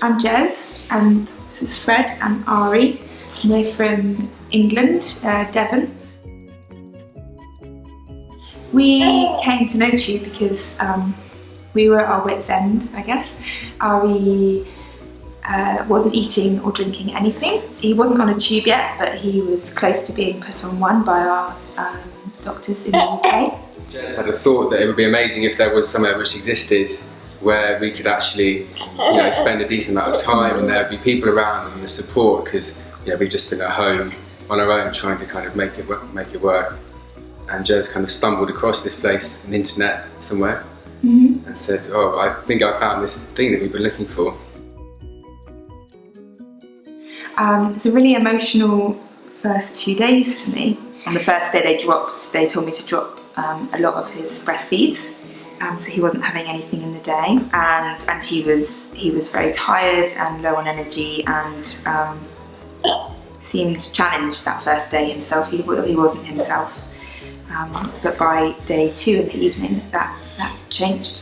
I'm Jez, and it's Fred and Ari. We're from England, Devon. We came to NoTube because we were at our wits' end, I guess. Ari wasn't eating or drinking anything. He wasn't on a tube yet, but he was close to being put on one by our doctors in the UK. Jez had a thought that it would be amazing if there was somewhere which existed where we could actually, spend a decent amount of time and there'd be people around and the support, because we've just been at home on our own trying to kind of make it work. And Jez kind of stumbled across this place on the internet somewhere and said, "Oh, I think I found this thing that we've been looking for." It's a really emotional first 2 days for me. On the first day they told me to drop a lot of his breastfeeds. So he wasn't having anything in the day, and he was very tired and low on energy, and seemed challenged that first day himself. He wasn't himself. But by day 2 in the evening, that changed.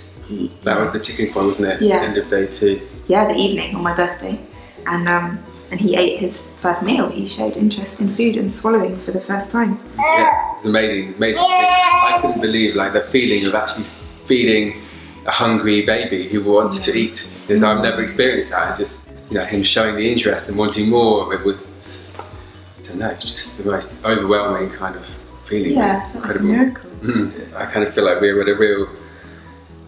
That was the tipping point, wasn't it? Yeah. End of day 2. Yeah, the evening on my birthday, and he ate his first meal. He showed interest in food and swallowing for the first time. Yeah, it was amazing. I couldn't believe the feeling of actually feeding a hungry baby who wants to eat, because I've never experienced that. And just him showing the interest and wanting more, it was, I don't know, just the most overwhelming kind of feeling. Yeah, incredible. Like a miracle. I kind of feel like we were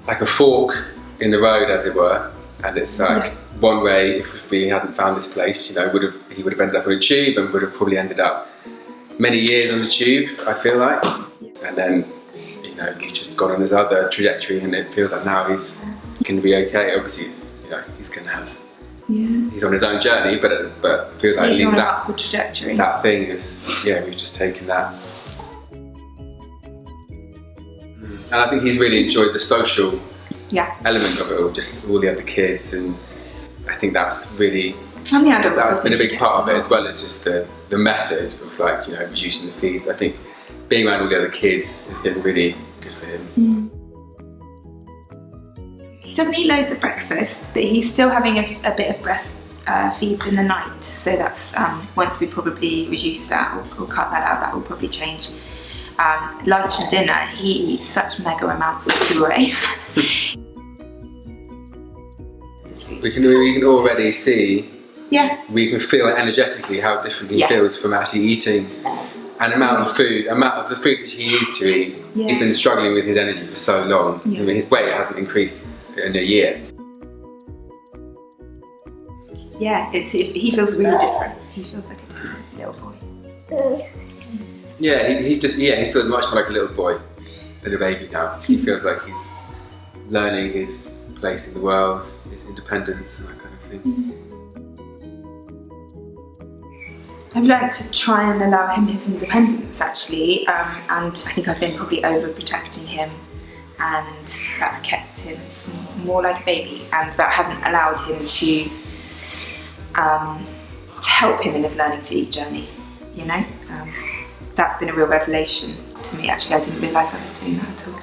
at a fork in the road, as it were, and it's one way, if we hadn't found this place, he would have ended up on a tube and would have probably ended up many years on the tube, I feel like. And then he's just gone on his other trajectory, and it feels like now he's going to be okay. Obviously, he's going to have. Yeah. He's on his own journey, but it feels like he's at least on an upward trajectory. That thing is, we've just taken that. And I think he's really enjoyed the social element of it all, just all the other kids, and I think that's really. That's been a big part of it, as well as just the method of reducing the feeds. I think being around all the other kids has been really good for him. He doesn't eat loads at breakfast, but he's still having a bit of breast feeds in the night. So that's once we probably reduce that or cut that out, that will probably change. Lunch and dinner, he eats such mega amounts of puree. We can already see. Yeah. We can feel energetically how different he feels from actually eating an amount of the food which he used to eat. Yes. He's been struggling with his energy for so long. Yeah. I mean, his weight hasn't increased in a year. Yeah, he feels really different. He feels like a different little boy. Yeah, he feels much more like a little boy than a baby now. He feels like he's learning his place in the world, his independence and that kind of thing. I've learned to try and allow him his independence, actually, and I think I've been probably overprotecting him, and that's kept him more like a baby, and that hasn't allowed him to help him in his learning to eat journey. That's been a real revelation to me. Actually, I didn't realise I was doing that at all.